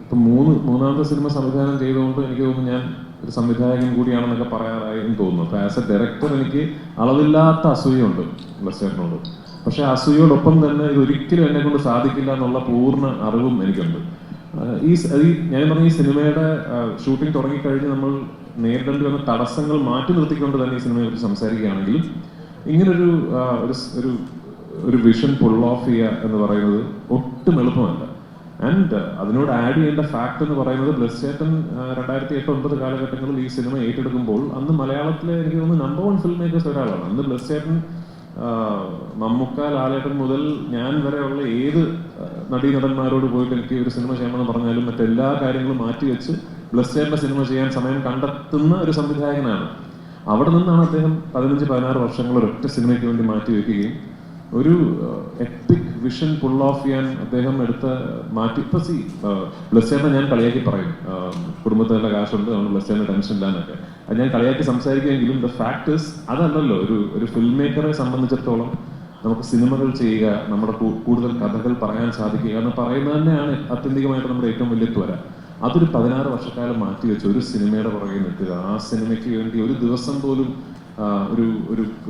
ഇപ്പം മൂന്നാമത്തെ സിനിമ സംവിധാനം ചെയ്തുകൊണ്ട് എനിക്ക് തോന്നുന്നു ഞാൻ ഒരു സംവിധായകൻ കൂടിയാണെന്നൊക്കെ പറയാറായി എന്ന് തോന്നുന്നു. അപ്പോൾ ആസ് എ ഡയറക്ടർ എനിക്ക് അളവില്ലാത്ത അസൂയുണ്ട് ബ്ലസ്സേട്ടനോട്. പക്ഷെ അസൂയോടൊപ്പം തന്നെ ഇത് ഒരിക്കലും എന്നെ കൊണ്ട് സാധിക്കില്ല എന്നുള്ള പൂർണ്ണ അറിവും എനിക്കുണ്ട്. ഞാൻ പറഞ്ഞ ഈ സിനിമയുടെ ഷൂട്ടിംഗ് തുടങ്ങിക്കഴിഞ്ഞ് നമ്മൾ നേരിടേണ്ടി വന്ന തടസ്സങ്ങൾ മാറ്റി നിർത്തിക്കൊണ്ട് തന്നെ ഈ സിനിമയെ കുറിച്ച് സംസാരിക്കുകയാണെങ്കിലും ഇങ്ങനൊരു ഒരു വിഷൻ പുൾ ഓഫ് ചെയ്യുക എന്ന് പറയുന്നത് ഒട്ടും എളുപ്പമല്ല. ആൻഡ് അതിനോട് ആഡ് ചെയ്യേണ്ട ഫാക്ട് എന്ന് പറയുന്നത് ബ്ലസ്സേട്ടൻ 2008-2009 കാലഘട്ടങ്ങളിൽ ഈ സിനിമ ഏറ്റെടുക്കുമ്പോൾ അന്ന് മലയാളത്തിലെ എനിക്ക് തോന്നുന്നു നമ്പർ 1 ഫിലിം മേക്കേഴ്സ് ഒരാളാണ്. അന്ന് ബ്ലസ്സേട്ടൻ മമ്മൂക്ക, ലാലേട്ടൻ മുതൽ ഞാൻ വരെയുള്ള ഏത് നടീനടന്മാരോട് പോയിട്ട് എനിക്ക് ഒരു സിനിമ ചെയ്യണമെന്ന് പറഞ്ഞാലും മറ്റെല്ലാ കാര്യങ്ങളും മാറ്റിവെച്ച് ബ്ലസ്സേട്ടൻ്റെ സിനിമ ചെയ്യാൻ സമയം കണ്ടെത്തുന്ന ഒരു സംവിധായകനാണ്. അവിടെ നിന്നാണ് അദ്ദേഹം 15-16 വർഷങ്ങൾ ഒരൊറ്റ സിനിമയ്ക്ക് വേണ്ടി മാറ്റിവെക്കുകയും ഒരു എപ്പിക് വിഷൻ പുൾ ഓഫ് ചെയ്യാൻ അദ്ദേഹം ഇപ്പൊ ബ്ലസ്സേറിനെ ഞാൻ കളിയാക്കി പറയും, കുടുംബത്തിൻ്റെ കാശുണ്ട്, അതുകൊണ്ട് ബ്ലസ്സേറിന് ടെൻഷൻ ഇല്ലാന്നൊക്കെ. അത് ഞാൻ കളിയാക്കി സംസാരിക്കുമെങ്കിലും ദ ഫാക്ട് ഇസ് അതല്ലല്ലോ. ഒരു ഫിലിം മേക്കറെ സംബന്ധിച്ചിടത്തോളം നമുക്ക് സിനിമകൾ ചെയ്യുക, നമ്മുടെ കൂടുതൽ കഥകൾ പറയാൻ സാധിക്കുക എന്ന് പറയുന്നത് തന്നെയാണ് ആത്യന്തികമായിട്ട് നമ്മുടെ ഏറ്റവും വലിയ ത്വര. അതൊരു 16 വർഷക്കാലം മാറ്റിവെച്ച് ഒരു സിനിമയുടെ പുറകെ നിൽക്കുക, ആ സിനിമയ്ക്ക് വേണ്ടി ഒരു ദിവസം പോലും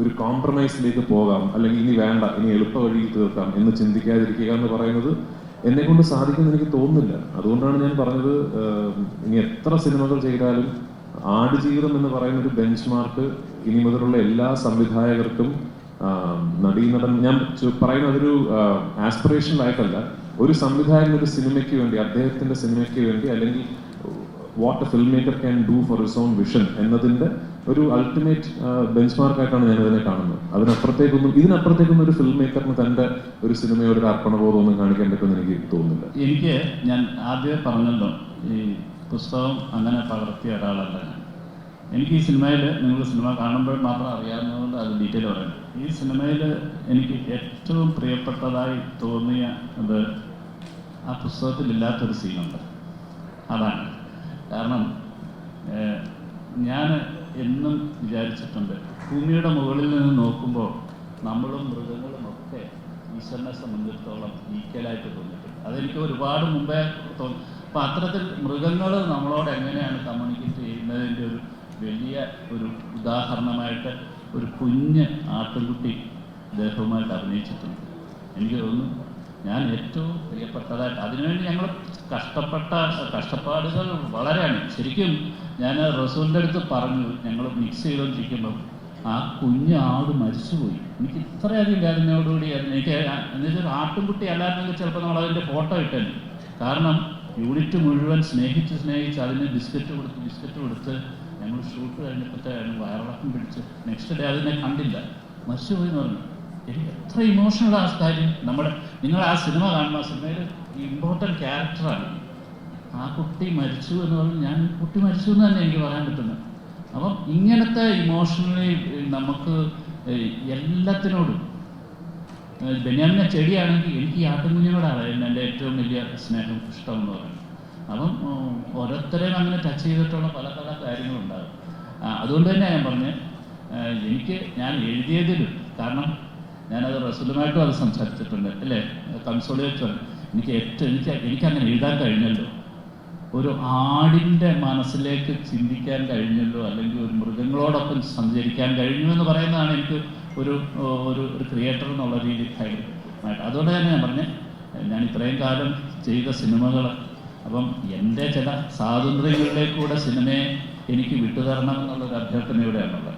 ഒരു കോംപ്രമൈസിലേക്ക് പോകാം, അല്ലെങ്കിൽ ഇനി വേണ്ട, ഇനി എളുപ്പ വഴിയിൽ തീർക്കാം എന്ന് ചിന്തിക്കാതിരിക്കുക എന്ന് പറയുന്നത് എന്നെ കൊണ്ട് സാധിക്കുമെന്ന് എനിക്ക് തോന്നുന്നില്ല. അതുകൊണ്ടാണ് ഞാൻ പറഞ്ഞത്, ഇനി എത്ര സിനിമകൾ ചെയ്താലും ആടുജീവിതം എന്ന് പറയുന്ന ഒരു ബെഞ്ച് മാർക്ക് ഇനി മുതലുള്ള എല്ലാ സംവിധായകർക്കും നടീനടൻ ഞാൻ പറയുന്ന അതൊരു ആസ്പിറേഷണൽ ആയിട്ടല്ല. ഒരു സംവിധായകൻ ഒരു സിനിമയ്ക്ക് വേണ്ടി, അദ്ദേഹത്തിന്റെ സിനിമയ്ക്ക് വേണ്ടി, അല്ലെങ്കിൽ what A film maker can do for his own vision എന്നതിന്റെ ഒരു അൾട്ടിമേറ്റ് ബെഞ്ച് മാർക്കായിട്ടാണ് ഞാൻ ഇതിനെ കാണുന്നത്. ഇതിനപ്പുറത്തേക്കൊന്നും ഒരു ഫിൽം മേക്കറിന് തന്റെ ഒരു സിനിമയോട് ഒരു അർപ്പണബോധം ഒന്നും കാണിക്കാൻ പറ്റുമെന്ന് എനിക്ക് തോന്നുന്നില്ല. ഞാൻ ആദ്യമേ പറഞ്ഞല്ലോ, ഈ പുസ്തകം അങ്ങനെ പകർത്തിയ ഒരാളല്ല ഞാൻ. എനിക്ക് ഈ സിനിമയിൽ, നിങ്ങൾ സിനിമ കാണുമ്പോൾ മാത്രം അറിയാവുന്നതുകൊണ്ട് അത് ഡീറ്റെയിൽ പറയുന്നത്, ഈ സിനിമയിൽ എനിക്ക് ഏറ്റവും പ്രിയപ്പെട്ടതായി തോന്നിയ അത് ആ പുസ്തകത്തിലില്ലാത്തൊരു സീനുണ്ട്. അതാണ് കാരണം. ഞാൻ എന്നും വിചാരിച്ചിട്ടുണ്ട്, ഭൂമിയുടെ മുകളിൽ നിന്ന് നോക്കുമ്പോൾ നമ്മളും മൃഗങ്ങളും ഒക്കെ ഈശ്വരനെ സംബന്ധിച്ചിടത്തോളം ഈക്വലായിട്ട് തോന്നിയിട്ടുണ്ട്. അതെനിക്ക് ഒരുപാട് മുമ്പേ തോന്നി. അപ്പം അത്തരത്തിൽ മൃഗങ്ങൾ നമ്മളോട് എങ്ങനെയാണ് കമ്മ്യൂണിക്കേറ്റ് ചെയ്യുന്നതിൻ്റെ ഒരു വലിയ ഒരു ഉദാഹരണമായിട്ട് ഒരു കുഞ്ഞ് ആട്ടുംകുട്ടി ദേഹവുമായിട്ട് അഭിനയിച്ചിട്ടുണ്ട്. എനിക്ക് തോന്നുന്നു ഞാൻ ഏറ്റവും പ്രിയപ്പെട്ടതായിട്ട്, അതിനുവേണ്ടി ഞങ്ങൾ കഷ്ടപ്പാടുകൾ വളരെയാണ്. ശരിക്കും ഞാൻ റസൂലിൻ്റെ അടുത്ത് പറഞ്ഞു, ഞങ്ങൾ മിക്സ് ചെയ്തുകൊണ്ടിരിക്കുമ്പം ആ കുഞ്ഞ് ആട് മരിച്ചുപോയി. എനിക്ക് ഇത്രയധികം വേദനയോടുകൂടി എനിക്ക് എന്നുവെച്ചാൽ ആട്ടുംകുട്ടി അല്ലായിരുന്നെങ്കിൽ ചിലപ്പോൾ നമ്മൾ അതിൻ്റെ ഫോട്ടോ ഇട്ടേനെ. കാരണം യൂണിറ്റ് മുഴുവൻ സ്നേഹിച്ച് അതിന് ബിസ്ക്കറ്റ് കൊടുത്ത് ഞങ്ങൾ ഷൂട്ട് കഴിഞ്ഞപ്പോഴത്തേക്കാണ് വയറിളക്കം പിടിച്ച് നെക്സ്റ്റ് ഡേ അതിനെ കണ്ടില്ല, മരിച്ചുപോയി എന്ന് പറഞ്ഞു. എനിക്ക് എത്ര ഇമോഷണൽ ആ കാര്യം. നിങ്ങൾ ആ സിനിമ കാണുമ്പോൾ ആ സിനിമയിൽ ഇമ്പോർട്ടൻറ്റ് ക്യാരക്ടറാണ്. ആ കുട്ടി മരിച്ചു എന്ന് പറഞ്ഞ് കുട്ടി മരിച്ചു എന്ന് തന്നെ എനിക്ക് പറയാൻ പറ്റുന്നത്. അപ്പം ഇങ്ങനത്തെ ഇമോഷണലി നമുക്ക് എല്ലാത്തിനോടും, ബെന്യാമിനെ ചെടിയാണെങ്കിൽ എനിക്ക് ഈ ആട്ടുകുഞ്ഞിനോടാണ് എൻ്റെ ഏറ്റവും വലിയ സ്നേഹം, ഇഷ്ടം എന്ന് പറയുന്നത്. അപ്പം ഓരോരുത്തരെയും അങ്ങനെ ടച്ച് ചെയ്തിട്ടുള്ള പല കാര്യങ്ങളുണ്ടാകും. അതുകൊണ്ട് തന്നെ ഞാൻ പറഞ്ഞ്, ഞാൻ എഴുതിയതിലും, കാരണം ഞാനത് റസൂലുമായിട്ടും അത് സംസാരിച്ചിട്ടുണ്ട് അല്ലേ, കൺസോളിയേറ്റ് എനിക്കങ്ങനെ എഴുതാൻ കഴിഞ്ഞല്ലോ, ഒരു ആടിൻ്റെ മനസ്സിലേക്ക് ചിന്തിക്കാൻ കഴിഞ്ഞല്ലോ, അല്ലെങ്കിൽ ഒരു മൃഗങ്ങളോടൊപ്പം സഞ്ചരിക്കാൻ കഴിഞ്ഞു എന്ന് പറയുന്നതാണ് എനിക്ക് ഒരു ക്രിയേറ്റർ എന്നുള്ള രീതിയായിട്ട്. അതുകൊണ്ട് തന്നെ ഞാൻ പറഞ്ഞ്, ഞാൻ ഇത്രയും കാലം ചെയ്ത സിനിമകൾ, അപ്പം എൻ്റെ ചില സ്വാതന്ത്ര്യങ്ങളിലേക്കൂടെ സിനിമയെ എനിക്ക് വിട്ടുതരണം എന്നുള്ളൊരു അഭ്യർത്ഥനയോടെയാണുള്ളത്.